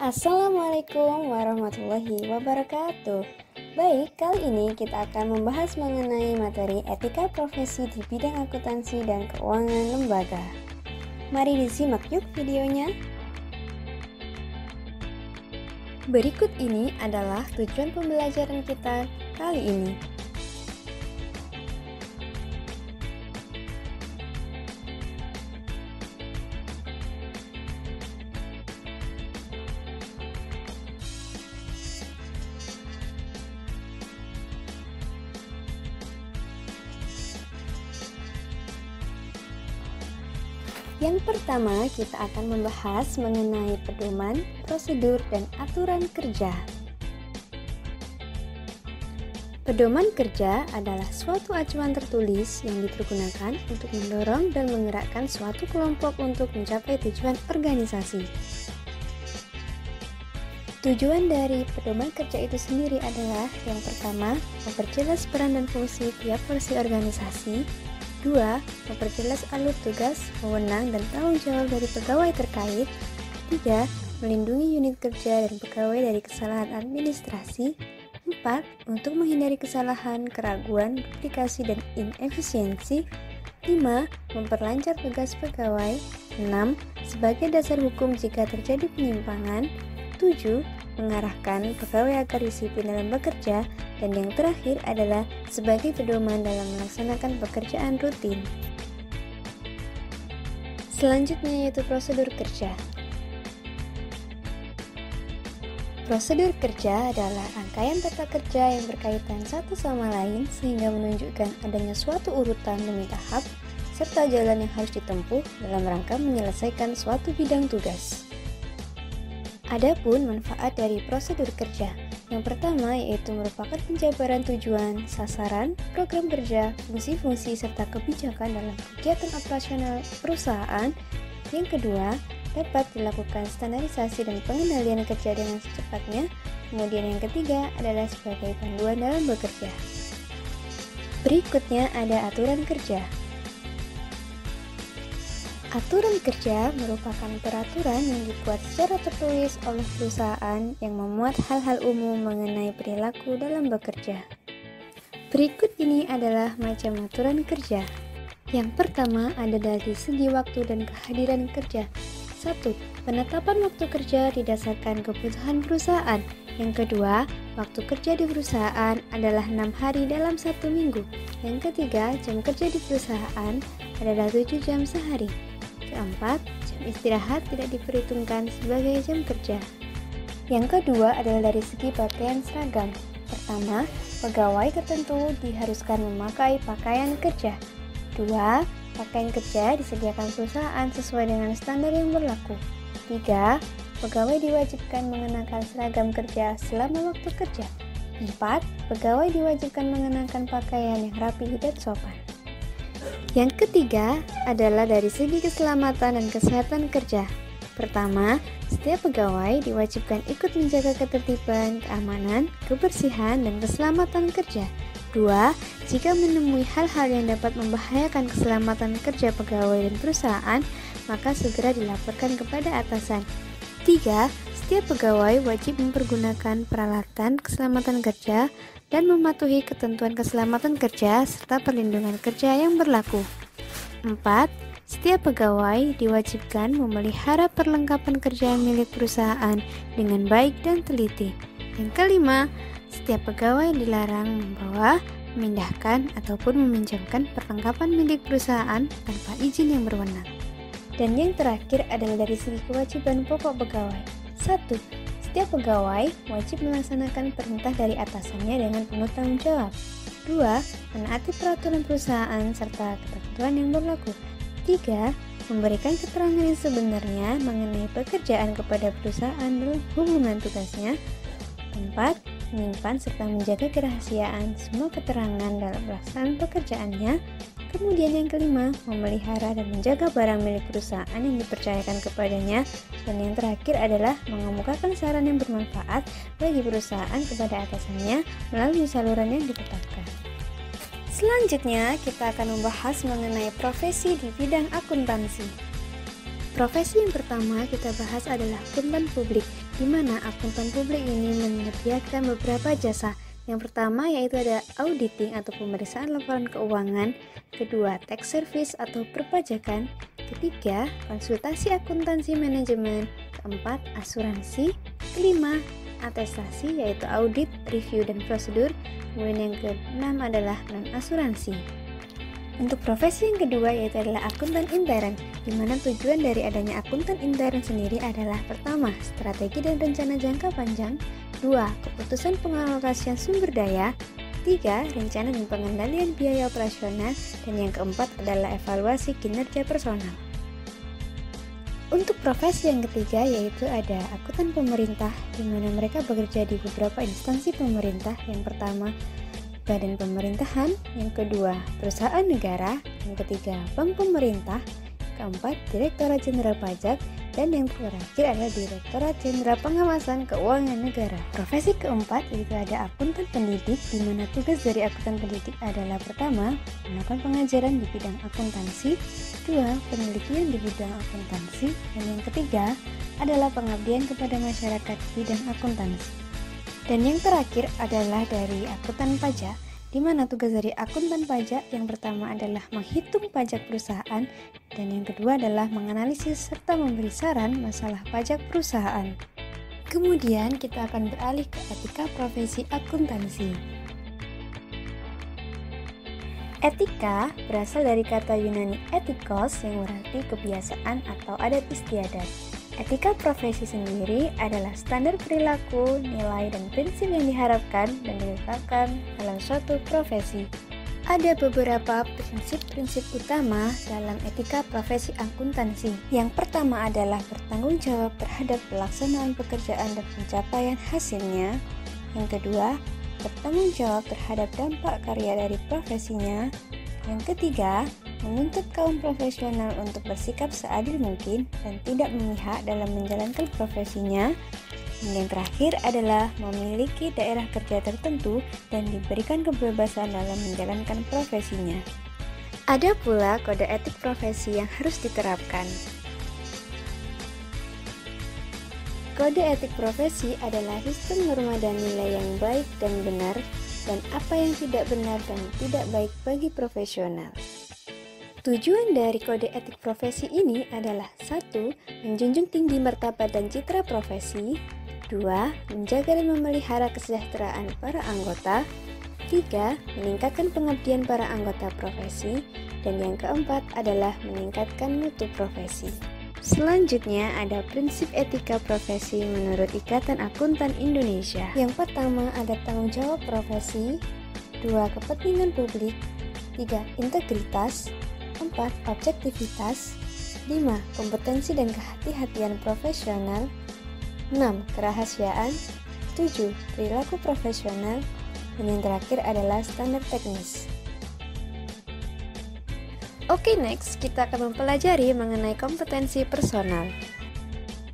Assalamualaikum warahmatullahi wabarakatuh. Baik, kali ini kita akan membahas mengenai materi etika profesi di bidang akuntansi dan keuangan lembaga. Mari disimak yuk videonya. Berikut ini adalah tujuan pembelajaran kita kali ini. Yang pertama, kita akan membahas mengenai pedoman, prosedur, dan aturan kerja. Pedoman kerja adalah suatu acuan tertulis yang digunakan untuk mendorong dan menggerakkan suatu kelompok untuk mencapai tujuan organisasi. Tujuan dari pedoman kerja itu sendiri adalah yang pertama, memperjelas peran dan fungsi tiap porsi organisasi. 2. Memperjelas alur tugas, wewenang, dan tanggung jawab dari pegawai terkait. 3. Melindungi unit kerja dan pegawai dari kesalahan administrasi. 4. Untuk menghindari kesalahan, keraguan, duplikasi, dan inefisiensi. 5. Memperlancar tugas pegawai. 6. Sebagai dasar hukum jika terjadi penyimpangan. 7. Mengarahkan pegawai agar disiplin dalam bekerja. Dan yang terakhir adalah sebagai pedoman dalam melaksanakan pekerjaan rutin. Selanjutnya yaitu prosedur kerja. Prosedur kerja adalah rangkaian tata kerja yang berkaitan satu sama lain sehingga menunjukkan adanya suatu urutan demi tahap serta jalan yang harus ditempuh dalam rangka menyelesaikan suatu bidang tugas. Adapun manfaat dari prosedur kerja. Yang pertama yaitu merupakan penjabaran tujuan, sasaran, program kerja, fungsi-fungsi, serta kebijakan dalam kegiatan operasional perusahaan. Yang kedua, dapat dilakukan standarisasi dan pengendalian kerja dengan secepatnya. Kemudian yang ketiga adalah sebagai panduan dalam bekerja. Berikutnya ada aturan kerja. Aturan kerja merupakan peraturan yang dibuat secara tertulis oleh perusahaan yang memuat hal-hal umum mengenai perilaku dalam bekerja. Berikut ini adalah macam aturan kerja. Yang pertama ada dari segi waktu dan kehadiran kerja. 1. Penetapan waktu kerja didasarkan kebutuhan perusahaan. Yang kedua, waktu kerja di perusahaan adalah 6 hari dalam 1 minggu. Yang ketiga, jam kerja di perusahaan adalah 7 jam sehari. Keempat, jam istirahat tidak diperhitungkan sebagai jam kerja. Yang kedua adalah dari segi pakaian seragam. Pertama, pegawai tertentu diharuskan memakai pakaian kerja. 2. Pakaian kerja disediakan perusahaan sesuai dengan standar yang berlaku. 3. Pegawai diwajibkan mengenakan seragam kerja selama waktu kerja. 4. Pegawai diwajibkan mengenakan pakaian yang rapi dan sopan. Yang ketiga adalah dari segi keselamatan dan kesehatan kerja. Pertama, setiap pegawai diwajibkan ikut menjaga ketertiban, keamanan, kebersihan, dan keselamatan kerja. 2. Jika menemui hal-hal yang dapat membahayakan keselamatan kerja pegawai dan perusahaan, maka segera dilaporkan kepada atasan. 3. Setiap pegawai wajib mempergunakan peralatan keselamatan kerja dan mematuhi ketentuan keselamatan kerja serta perlindungan kerja yang berlaku. 4. Setiap pegawai diwajibkan memelihara perlengkapan kerja milik perusahaan dengan baik dan teliti. Yang kelima, setiap pegawai dilarang membawa, memindahkan, ataupun meminjamkan perlengkapan milik perusahaan tanpa izin yang berwenang. Dan yang terakhir adalah dari segi kewajiban pokok pegawai. 1. Setiap pegawai wajib melaksanakan perintah dari atasannya dengan penuh tanggung jawab. 2. Menaati peraturan perusahaan serta ketentuan yang berlaku. 3. Memberikan keterangan yang sebenarnya mengenai pekerjaan kepada perusahaan dalam hubungan tugasnya. 4. Menyimpan serta menjaga kerahasiaan semua keterangan dalam pelaksanaan pekerjaannya. Kemudian yang kelima, memelihara dan menjaga barang milik perusahaan yang dipercayakan kepadanya. Dan yang terakhir adalah mengemukakan saran yang bermanfaat bagi perusahaan kepada atasannya melalui saluran yang ditetapkan. Selanjutnya, kita akan membahas mengenai profesi di bidang akuntansi. Profesi yang pertama kita bahas adalah akuntan publik, di mana akuntan publik ini menyediakan beberapa jasa. Yang pertama yaitu ada auditing atau pemeriksaan laporan keuangan, kedua tax service atau perpajakan, ketiga konsultasi akuntansi manajemen, keempat asuransi, kelima atestasi yaitu audit, review dan prosedur, kemudian yang keenam adalah non asuransi. Untuk profesi yang kedua yaitu adalah akuntan intern, di mana tujuan dari adanya akuntan intern sendiri adalah pertama, strategi dan rencana jangka panjang, dua, keputusan pengalokasian sumber daya, tiga, rencana dan pengendalian biaya operasional, dan yang keempat adalah evaluasi kinerja personal. Untuk profesi yang ketiga yaitu ada akuntan pemerintah, di mana mereka bekerja di beberapa instansi pemerintah. Yang pertama, badan pemerintahan, yang kedua perusahaan negara, yang ketiga bank pemerintah, keempat Direktorat Jenderal Pajak, dan yang terakhir adalah Direktorat Jenderal Pengawasan Keuangan Negara. Profesi keempat yaitu ada akuntan pendidik, di mana tugas dari akuntan pendidik adalah pertama, melakukan pengajaran di bidang akuntansi, kedua, penelitian di bidang akuntansi, dan yang ketiga adalah pengabdian kepada masyarakat di bidang akuntansi. Dan yang terakhir adalah dari akuntan pajak, di mana tugas dari akuntan pajak yang pertama adalah menghitung pajak perusahaan, dan yang kedua adalah menganalisis serta memberi saran masalah pajak perusahaan. Kemudian kita akan beralih ke etika profesi akuntansi. Etika berasal dari kata Yunani etikos yang berarti kebiasaan atau adat istiadat. Etika profesi sendiri adalah standar perilaku, nilai, dan prinsip yang diharapkan dan diletakkan dalam suatu profesi. Ada beberapa prinsip-prinsip utama dalam etika profesi akuntansi. Yang pertama adalah bertanggung jawab terhadap pelaksanaan pekerjaan dan pencapaian hasilnya. Yang kedua, bertanggung jawab terhadap dampak karya dari profesinya. Yang ketiga, menuntut kaum profesional untuk bersikap seadil mungkin dan tidak memihak dalam menjalankan profesinya. Dan yang terakhir adalah memiliki daerah kerja tertentu dan diberikan kebebasan dalam menjalankan profesinya. Ada pula kode etik profesi yang harus diterapkan. Kode etik profesi adalah sistem norma dan nilai yang baik dan benar, dan apa yang tidak benar dan tidak baik bagi profesional. Tujuan dari kode etik profesi ini adalah 1. Menjunjung tinggi martabat dan citra profesi, 2. Menjaga dan memelihara kesejahteraan para anggota, 3. Meningkatkan pengabdian para anggota profesi, dan yang keempat adalah meningkatkan mutu profesi. Selanjutnya ada prinsip etika profesi menurut Ikatan Akuntan Indonesia. Yang pertama ada tanggung jawab profesi, 2. Kepentingan publik, 3. Integritas, 4. Objektivitas, 5. Kompetensi dan kehati-hatian profesional, 6. Kerahasiaan, 7. Perilaku profesional, dan yang terakhir adalah standar teknis. Oke, next kita akan mempelajari mengenai kompetensi personal.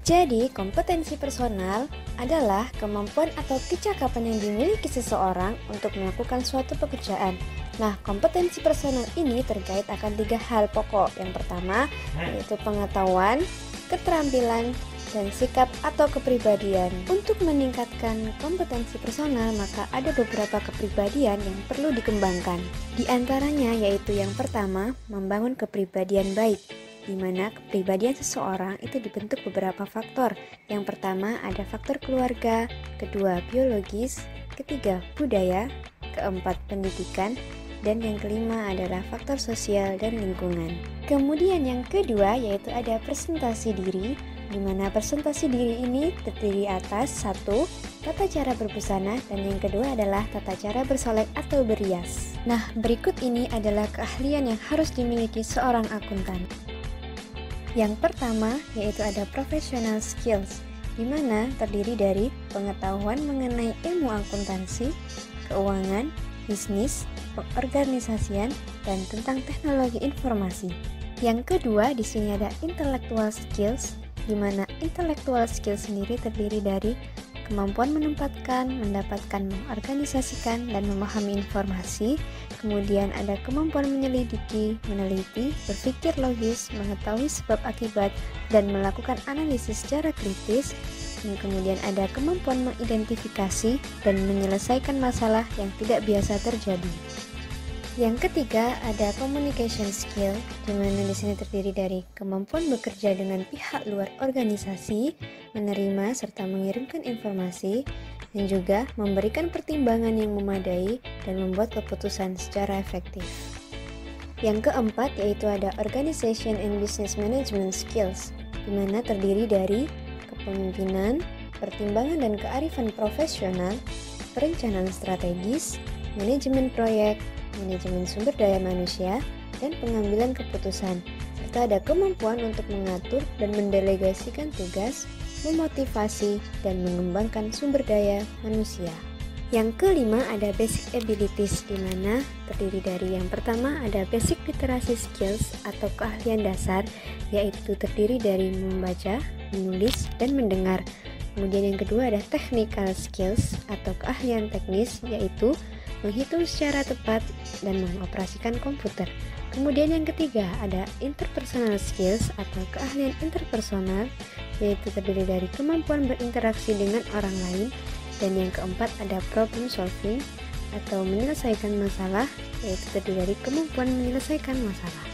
Jadi, kompetensi personal adalah kemampuan atau kecakapan yang dimiliki seseorang untuk melakukan suatu pekerjaan. Nah, kompetensi personal ini terkait akan 3 hal pokok. Yang pertama, yaitu pengetahuan, keterampilan, dan sikap atau kepribadian. Untuk meningkatkan kompetensi personal, maka ada beberapa kepribadian yang perlu dikembangkan. Di antaranya yaitu yang pertama, membangun kepribadian baik, di mana kepribadian seseorang itu dibentuk beberapa faktor. Yang pertama ada faktor keluarga, kedua biologis, ketiga budaya, keempat pendidikan, dan yang kelima adalah faktor sosial dan lingkungan. Kemudian yang kedua yaitu ada presentasi diri, di mana presentasi diri ini terdiri atas 1. Tata cara berbusana, dan yang kedua adalah tata cara bersolek atau berias. Nah, berikut ini adalah keahlian yang harus dimiliki seorang akuntan. Yang pertama yaitu ada professional skills, di mana terdiri dari pengetahuan mengenai ilmu akuntansi, keuangan, bisnis, pengorganisasian, dan tentang teknologi informasi. Yang kedua di sini ada intellectual skills, di mana intellectual skills sendiri terdiri dari kemampuan menempatkan, mendapatkan, mengorganisasikan, dan memahami informasi. Kemudian ada kemampuan menyelidiki, meneliti, berpikir logis, mengetahui sebab akibat, dan melakukan analisis secara kritis. Dan kemudian ada kemampuan mengidentifikasi dan menyelesaikan masalah yang tidak biasa terjadi. Yang ketiga ada communication skill, di mana di sini terdiri dari kemampuan bekerja dengan pihak luar organisasi, menerima serta mengirimkan informasi, dan juga memberikan pertimbangan yang memadai dan membuat keputusan secara efektif. Yang keempat yaitu ada organization and business management skills, di mana terdiri dari kepemimpinan, pertimbangan dan kearifan profesional, perencanaan strategis, manajemen proyek, manajemen sumber daya manusia, dan pengambilan keputusan, serta ada kemampuan untuk mengatur dan mendelegasikan tugas, memotivasi, dan mengembangkan sumber daya manusia. Yang kelima ada basic abilities, di mana terdiri dari yang pertama ada basic literary skills atau keahlian dasar, yaitu terdiri dari membaca, menulis, dan mendengar. Kemudian yang kedua ada technical skills atau keahlian teknis, yaitu menghitung secara tepat dan mengoperasikan komputer. Kemudian yang ketiga ada interpersonal skills atau keahlian interpersonal, yaitu terdiri dari kemampuan berinteraksi dengan orang lain. Dan yang keempat ada problem solving atau menyelesaikan masalah, yaitu terdiri dari kemampuan menyelesaikan masalah.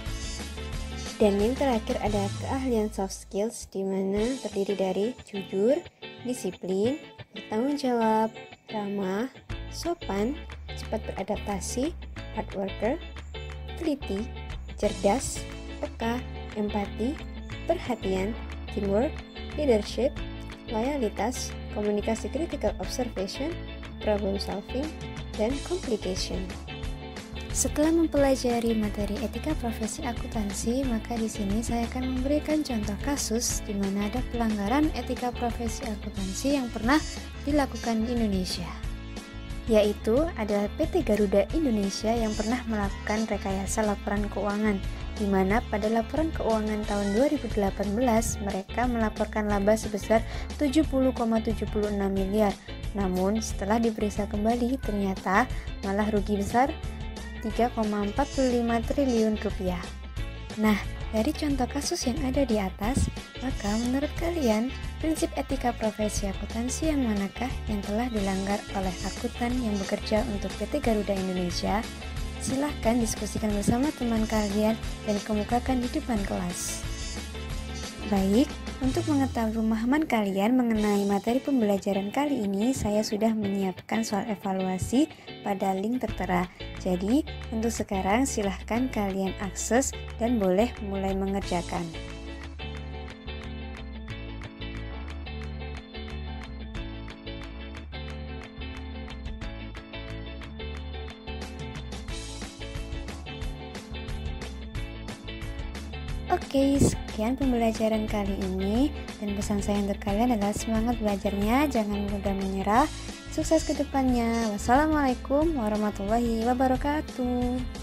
Dan yang terakhir ada keahlian soft skills, di mana terdiri dari jujur, disiplin, bertanggung jawab, ramah, sopan, cepat beradaptasi, hard worker, teliti, cerdas, peka, empati, perhatian, teamwork, leadership, loyalitas, komunikasi critical observation, problem solving, dan complication. Setelah mempelajari materi etika profesi akuntansi, maka di sini saya akan memberikan contoh kasus di mana ada pelanggaran etika profesi akuntansi yang pernah dilakukan di Indonesia. Yaitu adalah PT Garuda Indonesia yang pernah melakukan rekayasa laporan keuangan, di mana pada laporan keuangan tahun 2018 mereka melaporkan laba sebesar 70,76 miliar. Namun setelah diperiksa kembali ternyata malah rugi besar 3,45 triliun rupiah. Nah, dari contoh kasus yang ada di atas, maka menurut kalian, prinsip etika profesi akuntansi yang manakah yang telah dilanggar oleh akuntan yang bekerja untuk PT Garuda Indonesia? Silahkan diskusikan bersama teman kalian dan kemukakan di depan kelas. Baik, untuk mengetahui pemahaman kalian mengenai materi pembelajaran kali ini, saya sudah menyiapkan soal evaluasi pada link tertera. Jadi, untuk sekarang silahkan kalian akses dan boleh mulai mengerjakan. Oke, sekian pembelajaran kali ini, dan pesan saya untuk kalian adalah semangat belajarnya, jangan mudah menyerah, sukses ke depannya. Wassalamualaikum warahmatullahi wabarakatuh.